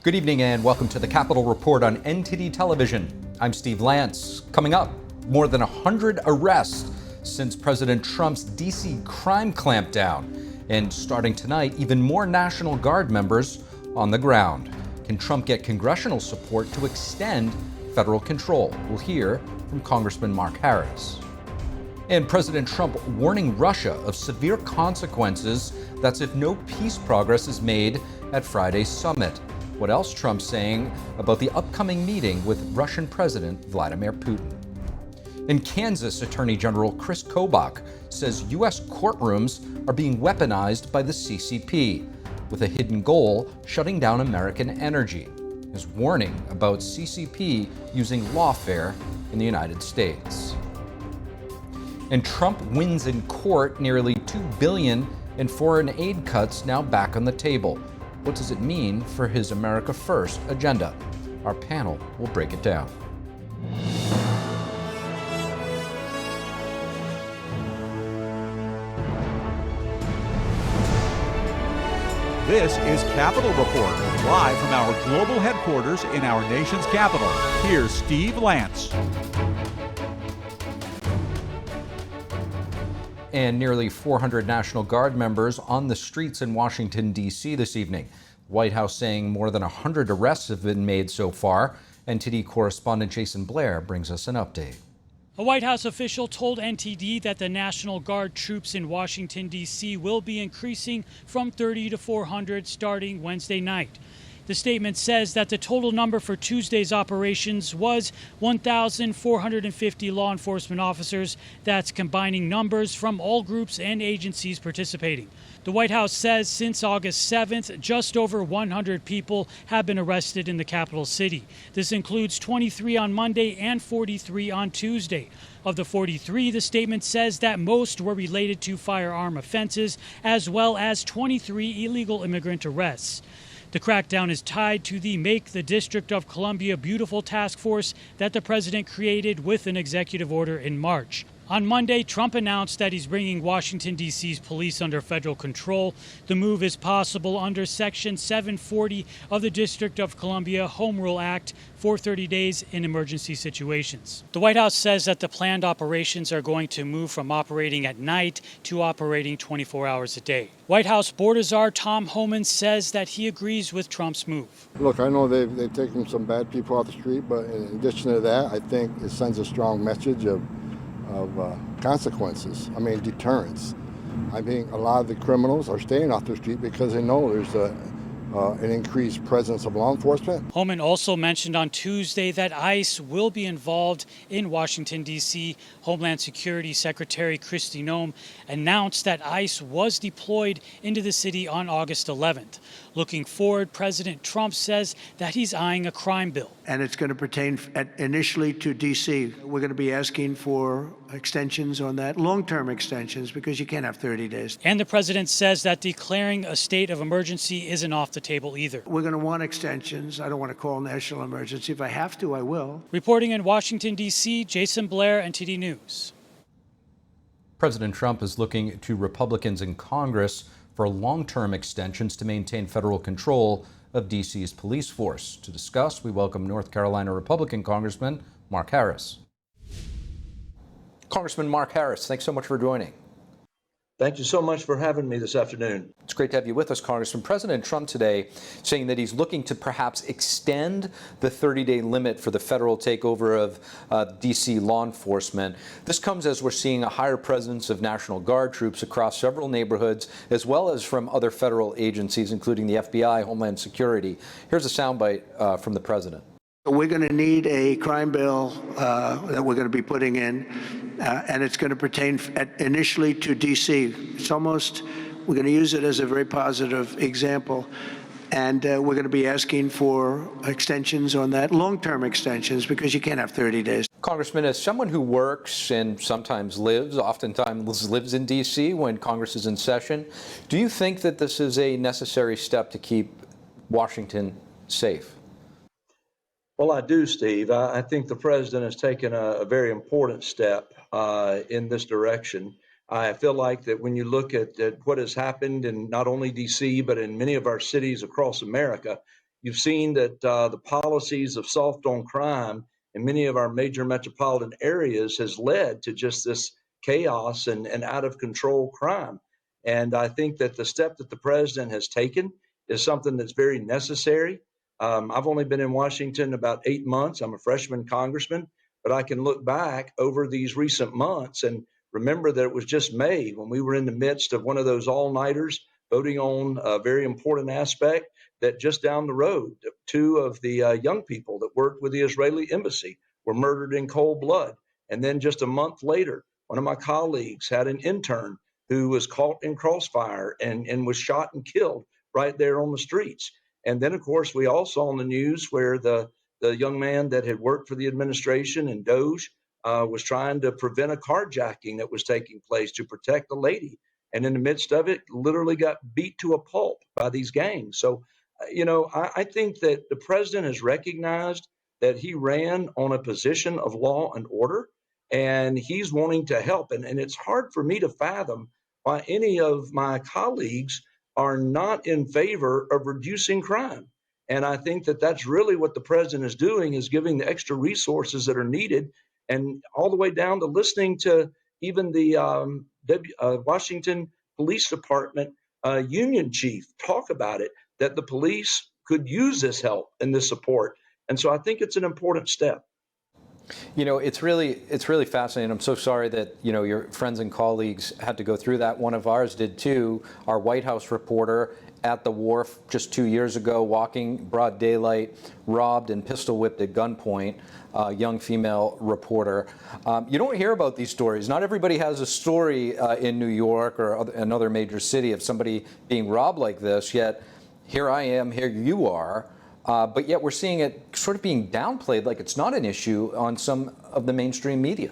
Good evening and welcome to the Capitol Report on NTD Television. I'm Steve Lance. Coming up, more than 100 arrests since President Trump's D.C. crime clampdown. And starting tonight, even more National Guard members on the ground. Can Trump get congressional support to extend federal control? We'll hear from Congressman Mark Harris. And President Trump warning Russia of severe consequences. That's if no peace progress is made at Friday's summit. What else Trump's saying about the upcoming meeting with Russian President Vladimir Putin. In Kansas, Attorney General Kris Kobach says U.S. courtrooms are being weaponized by the CCP, with a hidden goal shutting down American energy. His warning about CCP using lawfare in the United States. And Trump wins in court, nearly $2 billion in foreign aid cuts now back on the table. What does it mean for his America First agenda? Our panel will break it down. This is Capitol Report, live from our global headquarters in our nation's capital. Here's Steve Lance. And nearly 400 National Guard members on the streets in Washington, D.C. this evening. White House saying more than 100 arrests have been made so far. NTD correspondent Jason Blair brings us an update. A White House official told NTD that the National Guard troops in Washington, D.C. will be increasing from 30 to 400 starting Wednesday night. The statement says that the total number for Tuesday's operations was 1,450 law enforcement officers. That's combining numbers from all groups and agencies participating. The White House says since August 7th, just over 100 people have been arrested in the capital city. This includes 23 on Monday and 43 on Tuesday. Of the 43, the statement says that most were related to firearm offenses, as well as 23 illegal immigrant arrests. The crackdown is tied to the Make the District of Columbia Beautiful task force that the president created with an executive order in March. On Monday, Trump announced that he's bringing Washington, D.C.'s police under federal control. The move is possible under Section 740 of the District of Columbia Home Rule Act for 30 days in emergency situations. The White House says that the planned operations are going to move from operating at night to operating 24 hours a day. White House Border Czar Tom Homan says that he agrees with Trump's move. Look, I know they've taken some bad people off the street, but in addition to that, I think it sends a strong message of consequences. I mean, deterrence. I think a lot of the criminals are staying off the street because they know there's an increased presence of law enforcement. Homan also mentioned on Tuesday that ICE will be involved in Washington, D.C. Homeland Security Secretary Kristi Noem announced that ICE was deployed into the city on August 11th. Looking forward, President Trump says that he's eyeing a crime bill. And it's going to pertain initially to D.C. We're going to be asking for extensions on that, long-term extensions, because you can't have 30 days. And the president says that declaring a state of emergency isn't off the table either. We're going to want extensions. I don't want to call national emergency. If I have to, I will. Reporting in Washington, D.C., Jason Blair, NTD News. President Trump is looking to Republicans in Congress for long-term extensions to maintain federal control of D.C.'s police force. To discuss, we welcome North Carolina Republican Congressman Mark Harris. Congressman Mark Harris, thanks so much for joining. Thank you so much for having me this afternoon. It's great to have you with us, Congressman. President Trump today saying that he's looking to perhaps extend the 30-day limit for the federal takeover of D.C. law enforcement. This comes as we're seeing a higher presence of National Guard troops across several neighborhoods, as well as from other federal agencies, including the FBI, Homeland Security. Here's a soundbite from the president. We're going to need a crime bill that we're going to be putting in, and it's going to pertain initially to D.C. We're going to use it as a very positive example, and we're going to be asking for extensions on that, long-term extensions, because you can't have 30 days. Congressman, as someone who works and sometimes oftentimes lives in D.C. when Congress is in session, do you think that this is a necessary step to keep Washington safe? Well, I do, Steve. I think the president has taken a very important step in this direction. I feel like that when you look at what has happened in not only D.C., but in many of our cities across America, You've seen that the policies of soft on crime in many of our major metropolitan areas has led to just this chaos and out of control crime. And I think that the step that the president has taken is something that's very necessary. I've only been in Washington about 8 months. I'm a freshman congressman, but I can look back over these recent months and remember that it was just May when we were in the midst of one of those all-nighters voting on a very important aspect that just down the road, two of the young people that worked with the Israeli embassy were murdered in cold blood. And then just a month later, one of my colleagues had an intern who was caught in crossfire and was shot and killed right there on the streets. And then, of course, we all saw on the news where the young man that had worked for the administration and Doge was trying to prevent a carjacking that was taking place to protect a lady. And in the midst of it, literally got beat to a pulp by these gangs. So, I think that the president has recognized that he ran on a position of law and order, and he's wanting to help. And it's hard for me to fathom why any of my colleagues are not in favor of reducing crime. And I think that that's really what the president is doing, is giving the extra resources that are needed, and all the way down to listening to even the Washington Police Department union chief talk about it, that the police could use this help and this support. And so I think it's an important step. It's really fascinating. I'm so sorry that, your friends and colleagues had to go through that. One of ours did too. Our White House reporter at the wharf just 2 years ago, walking broad daylight, robbed and pistol whipped at gunpoint, young female reporter. You don't hear about these stories. Not everybody has a story in New York or another major city of somebody being robbed like this, yet here I am, here you are. But yet we're seeing it sort of being downplayed like it's not an issue on some of the mainstream media.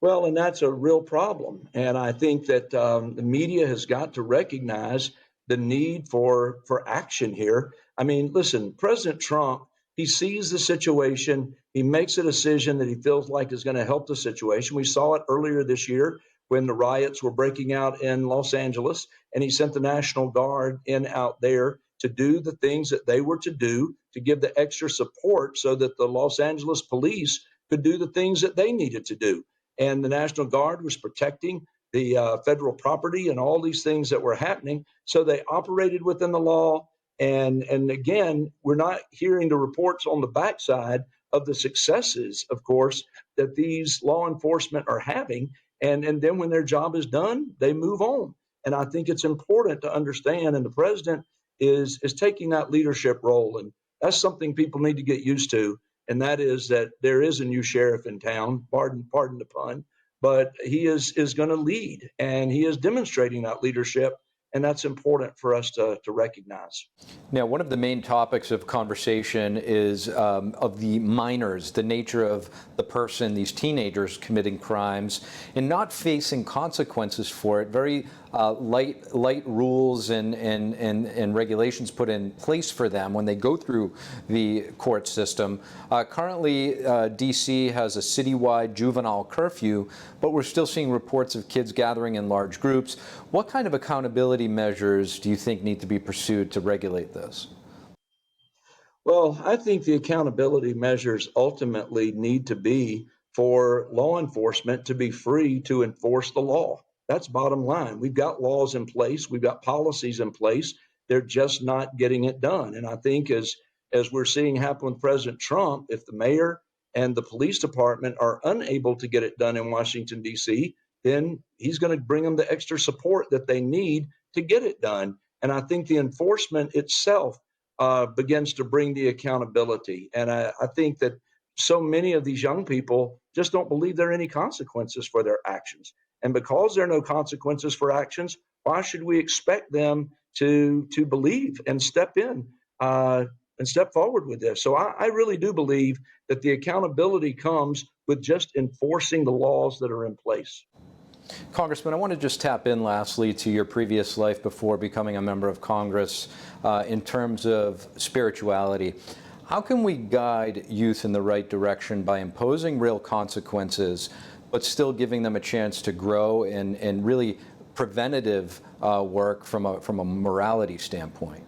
Well, and that's a real problem. And I think that the media has got to recognize the need for action here. I mean, listen, President Trump, he sees the situation. He makes a decision that he feels like is going to help the situation. We saw it earlier this year when the riots were breaking out in Los Angeles, and he sent the National Guard in out there to do the things that they were to do, to give the extra support so that the Los Angeles police could do the things that they needed to do. And the National Guard was protecting the federal property and all these things that were happening. So they operated within the law. And again, we're not hearing the reports on the backside of the successes, of course, that these law enforcement are having. And then when their job is done, they move on. And I think it's important to understand, and the president is taking that leadership role. And that's something people need to get used to. And that is that there is a new sheriff in town, pardon the pun, but he is going to lead, and he is demonstrating that leadership. And that's important for us to recognize. Now, one of the main topics of conversation is of the minors, the nature of the person, these teenagers committing crimes, and not facing consequences for it. Very light rules and regulations put in place for them when they go through the court system. Currently, D.C. has a citywide juvenile curfew, but we're still seeing reports of kids gathering in large groups. What kind of accountability measures do you think need to be pursued to regulate this? Well, I think the accountability measures ultimately need to be for law enforcement to be free to enforce the law. That's bottom line. We've got laws in place. We've got policies in place. They're just not getting it done. And I think as we're seeing happen with President Trump, if the mayor and the police department are unable to get it done in Washington, D.C., then he's going to bring them the extra support that they need to get it done. And I think the enforcement itself begins to bring the accountability. And I think that so many of these young people just don't believe there are any consequences for their actions. And because there are no consequences for actions, why should we expect them to believe and step in and step forward with this? So I really do believe that the accountability comes with just enforcing the laws that are in place. Congressman, I want to just tap in lastly to your previous life before becoming a member of Congress in terms of spirituality. How can we guide youth in the right direction by imposing real consequences, but still giving them a chance to grow and really preventative work from a morality standpoint?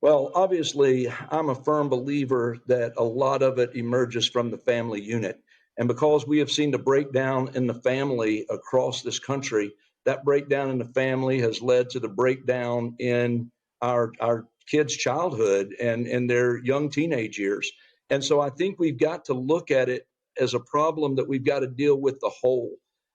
Well, obviously, I'm a firm believer that a lot of it emerges from the family unit. And because we have seen the breakdown in the family across this country, that breakdown in the family has led to the breakdown in our kids' childhood and in their young teenage years. And so I think we've got to look at it as a problem that we've got to deal with the whole.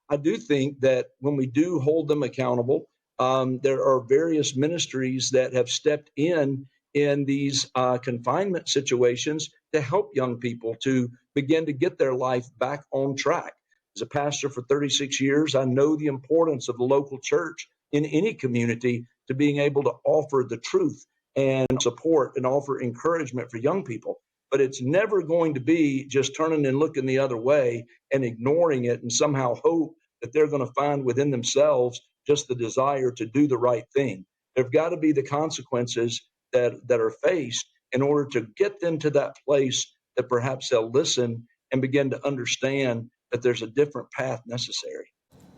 I do think that when we do hold them accountable, there are various ministries that have stepped in these confinement situations to help young people to begin to get their life back on track. As a pastor for 36 years, I know the importance of the local church in any community to being able to offer the truth and support and offer encouragement for young people. But it's never going to be just turning and looking the other way and ignoring it and somehow hope that they're going to find within themselves just the desire to do the right thing. There've got to be the consequences that are faced in order to get them to that place that perhaps they'll listen and begin to understand that there's a different path necessary.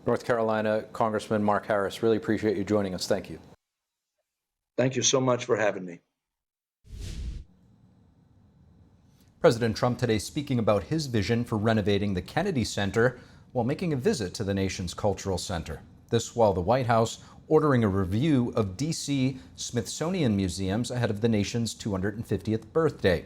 North Carolina Congressman Mark Harris, really appreciate you joining us. Thank you. Thank you so much for having me. President Trump today speaking about his vision for renovating the Kennedy Center while making a visit to the nation's cultural center. This while the White House ordering a review of D.C. Smithsonian museums ahead of the nation's 250th birthday.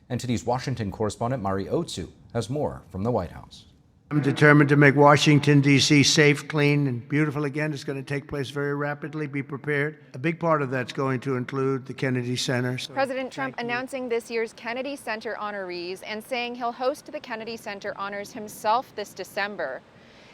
NTD's Washington correspondent Mari Otsu has more from the White House. I'm determined to make Washington, D.C. safe, clean, and beautiful again. It's going to take place very rapidly. Be prepared. A big part of that's going to include the Kennedy Center. President Trump announcing this year's Kennedy Center honorees and saying he'll host the Kennedy Center honors himself this December.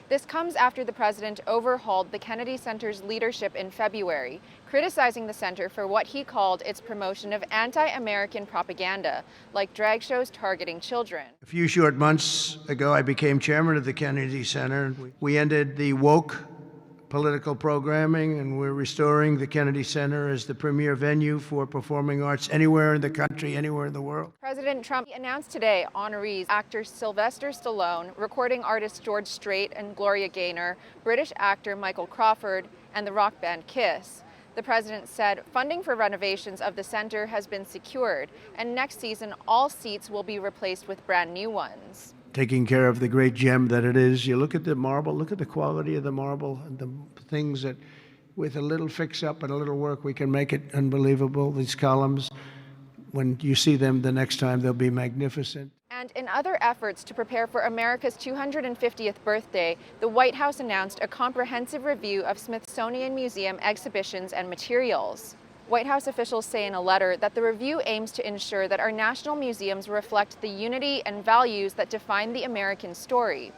This comes after the president overhauled the Kennedy Center's leadership in February, criticizing the center for what he called its promotion of anti-American propaganda, like drag shows targeting children. A few short months ago, I became chairman of the Kennedy Center. We ended the woke political programming, and we're restoring the Kennedy Center as the premier venue for performing arts anywhere in the country, anywhere in the world. President Trump announced today honorees actor Sylvester Stallone, recording artist George Strait and Gloria Gaynor, British actor Michael Crawford, and the rock band Kiss. The president said funding for renovations of the center has been secured, and next season all seats will be replaced with brand new ones. Taking care of the great gem that it is. You look at the marble, look at the quality of the marble, and the things that with a little fix-up and a little work, we can make it unbelievable. These columns, when you see them the next time, they'll be magnificent. And in other efforts to prepare for America's 250th birthday, the White House announced a comprehensive review of Smithsonian Museum exhibitions and materials. White House officials say in a letter that the review aims to ensure that our national museums reflect the unity and values that define the American story.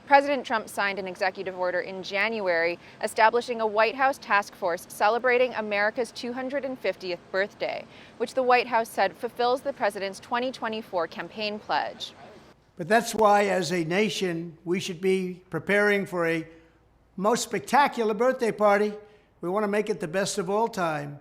President Trump signed an executive order in January establishing a White House task force celebrating America's 250th birthday, which the White House said fulfills the president's 2024 campaign pledge. But that's why, as a nation, we should be preparing for a most spectacular birthday party. We want to make it the best of all time.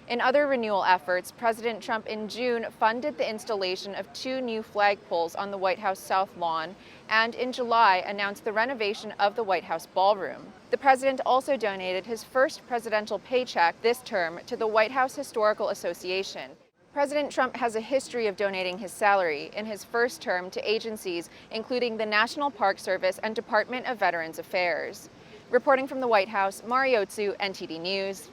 In other renewal efforts, President Trump in June funded the installation of 2 new flagpoles on the White House South Lawn, and in July announced the renovation of the White House ballroom. The president also donated his first presidential paycheck this term to the White House Historical Association. President Trump has a history of donating his salary in his first term to agencies including the National Park Service and Department of Veterans Affairs. Reporting from the White House, Mari Otsu, NTD News.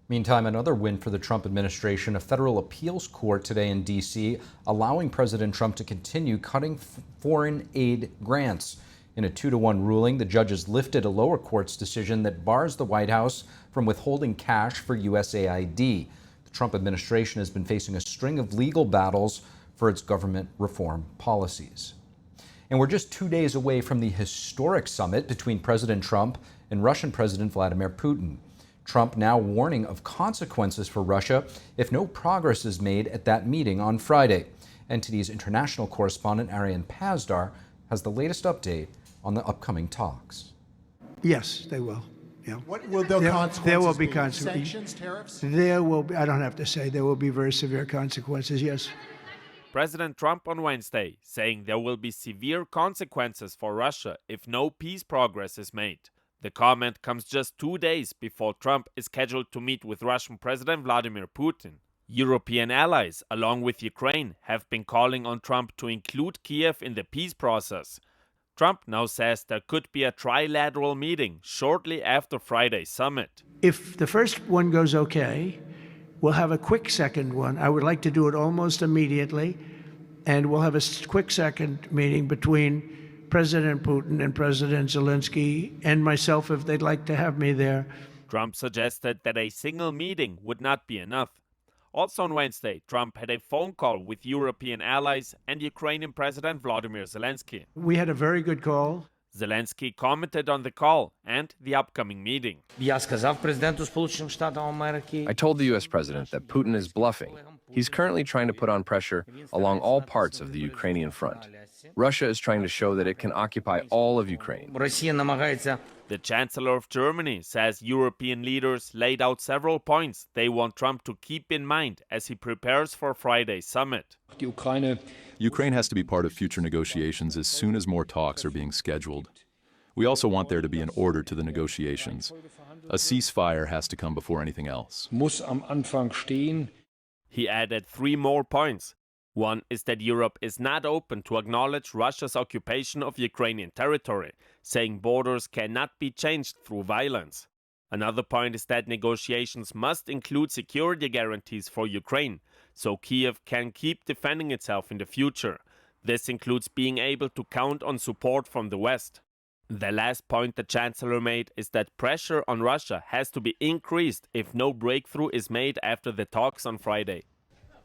Meantime, another win for the Trump administration, a federal appeals court today in D.C. allowing President Trump to continue cutting foreign aid grants. In a 2-to-1 ruling, the judges lifted a lower court's decision that bars the White House from withholding cash for USAID. The Trump administration has been facing a string of legal battles for its government reform policies. And we're just 2 days away from the historic summit between President Trump and Russian President Vladimir Putin. Trump now warning of consequences for Russia if no progress is made at that meeting on Friday. NTD's international correspondent R-N.C has the latest update on the upcoming talks. Yes, they will. Yeah. What will the consequences there will be be? consequences. Sanctions, tariffs? There will be, I don't have to say, there will be very severe consequences, yes. President Trump on Wednesday saying there will be severe consequences for Russia if no peace progress is made. The comment comes just 2 days before Trump is scheduled to meet with Russian President Vladimir Putin. European allies, along with Ukraine, have been calling on Trump to include Kiev in the peace process. Trump now says there could be a trilateral meeting shortly after Friday's summit. If the first one goes okay, we'll have a quick second one. I would like to do it almost immediately, and we'll have a quick second meeting between President Putin and President Zelensky and myself if they'd like to have me there. Trump suggested that a single meeting would not be enough. Also on Wednesday, Trump had a phone call with European allies and Ukrainian President Vladimir Zelensky. We had a very good call. Zelensky commented on the call and the upcoming meeting. I told the U.S. president that Putin is bluffing. He's currently trying to put on pressure along all parts of the Ukrainian front. Russia is trying to show that it can occupy all of Ukraine. The Chancellor of Germany says European leaders laid out several points they want Trump to keep in mind as he prepares for Friday's summit. Ukraine has to be part of future negotiations as soon as more talks are being scheduled. We also want there to be an order to the negotiations. A ceasefire has to come before anything else. He added 3 more points. One is that Europe is not open to acknowledge Russia's occupation of Ukrainian territory, saying borders cannot be changed through violence. Another point is that negotiations must include security guarantees for Ukraine, so Kiev can keep defending itself in the future. This includes being able to count on support from the West. The last point the Chancellor made is that pressure on Russia has to be increased if no breakthrough is made after the talks on Friday.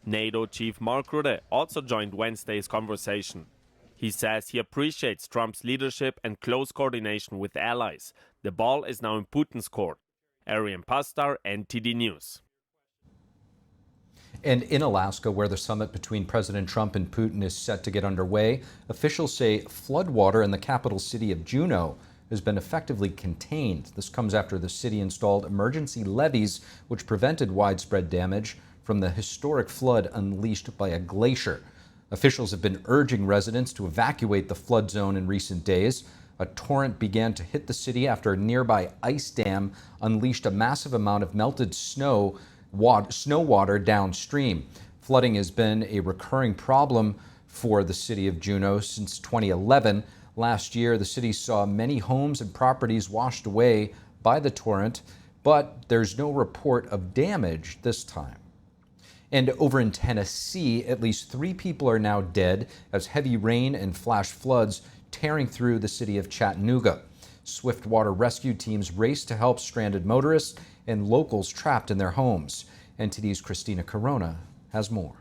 NATO Chief Mark Rutte also joined Wednesday's conversation. He says he appreciates Trump's leadership and close coordination with allies. The ball is now in Putin's court. Arian Pastar, NTD News. And in Alaska, where the summit between President Trump and Putin is set to get underway, officials say floodwater in the capital city of Juno has been effectively contained. This comes after the city installed emergency levees, which prevented widespread damage from the historic flood unleashed by a glacier. Officials have been urging residents to evacuate the flood zone in recent days. A torrent began to hit the city after a nearby ice dam unleashed a massive amount of melted snow water downstream. Flooding has been a recurring problem for the city of Juneau since 2011. Last year, the city saw many homes and properties washed away by the torrent, but there's no report of damage this time. And over in Tennessee, at least 3 people are now dead as heavy rain and flash floods tearing through the city of Chattanooga. Swift water rescue teams race to help stranded motorists and locals trapped in their homes. NTD's Christina Corona has more.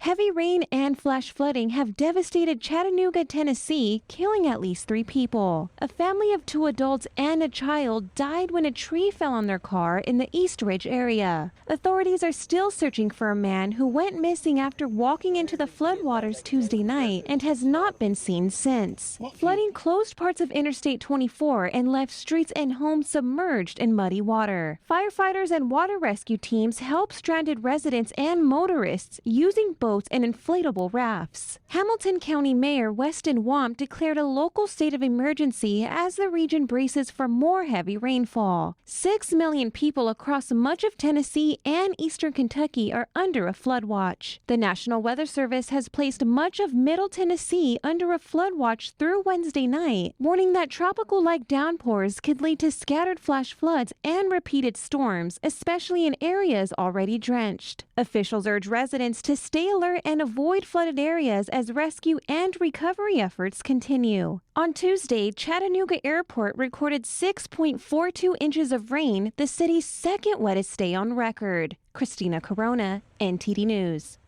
Heavy rain and flash flooding have devastated Chattanooga, Tennessee, killing at least 3 people. A family of 2 adults and a child died when a tree fell on their car in the East Ridge area. Authorities are still searching for a man who went missing after walking into the floodwaters Tuesday night and has not been seen since. Flooding closed parts of Interstate 24 and left streets and homes submerged in muddy water. Firefighters and water rescue teams help stranded residents and motorists using boats and inflatable rafts. Hamilton County Mayor Weston Wamp declared a local state of emergency as the region braces for more heavy rainfall. 6 million people across much of Tennessee and eastern Kentucky are under a flood watch. The National Weather Service has placed much of Middle Tennessee under a flood watch through Wednesday night, warning that tropical-like downpours could lead to scattered flash floods and repeated storms, especially in areas already drenched. Officials urge residents to stay alert and avoid flooded areas as rescue and recovery efforts continue. On Tuesday, Chattanooga Airport recorded 6.42 inches of rain, the city's second wettest day on record. Christina Corona, NTD News.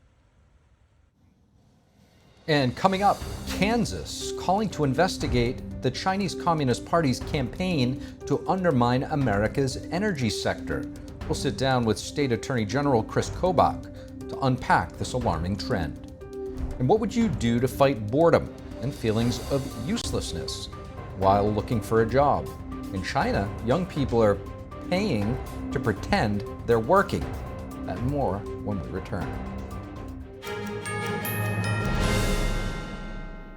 And coming up, Kansas calling to investigate the Chinese Communist Party's campaign to undermine America's energy sector. We'll sit down with State Attorney General Kris Kobach to unpack this alarming trend. And what would you do to fight boredom and feelings of uselessness while looking for a job? In China, young people are paying to pretend they're working. And more when we return.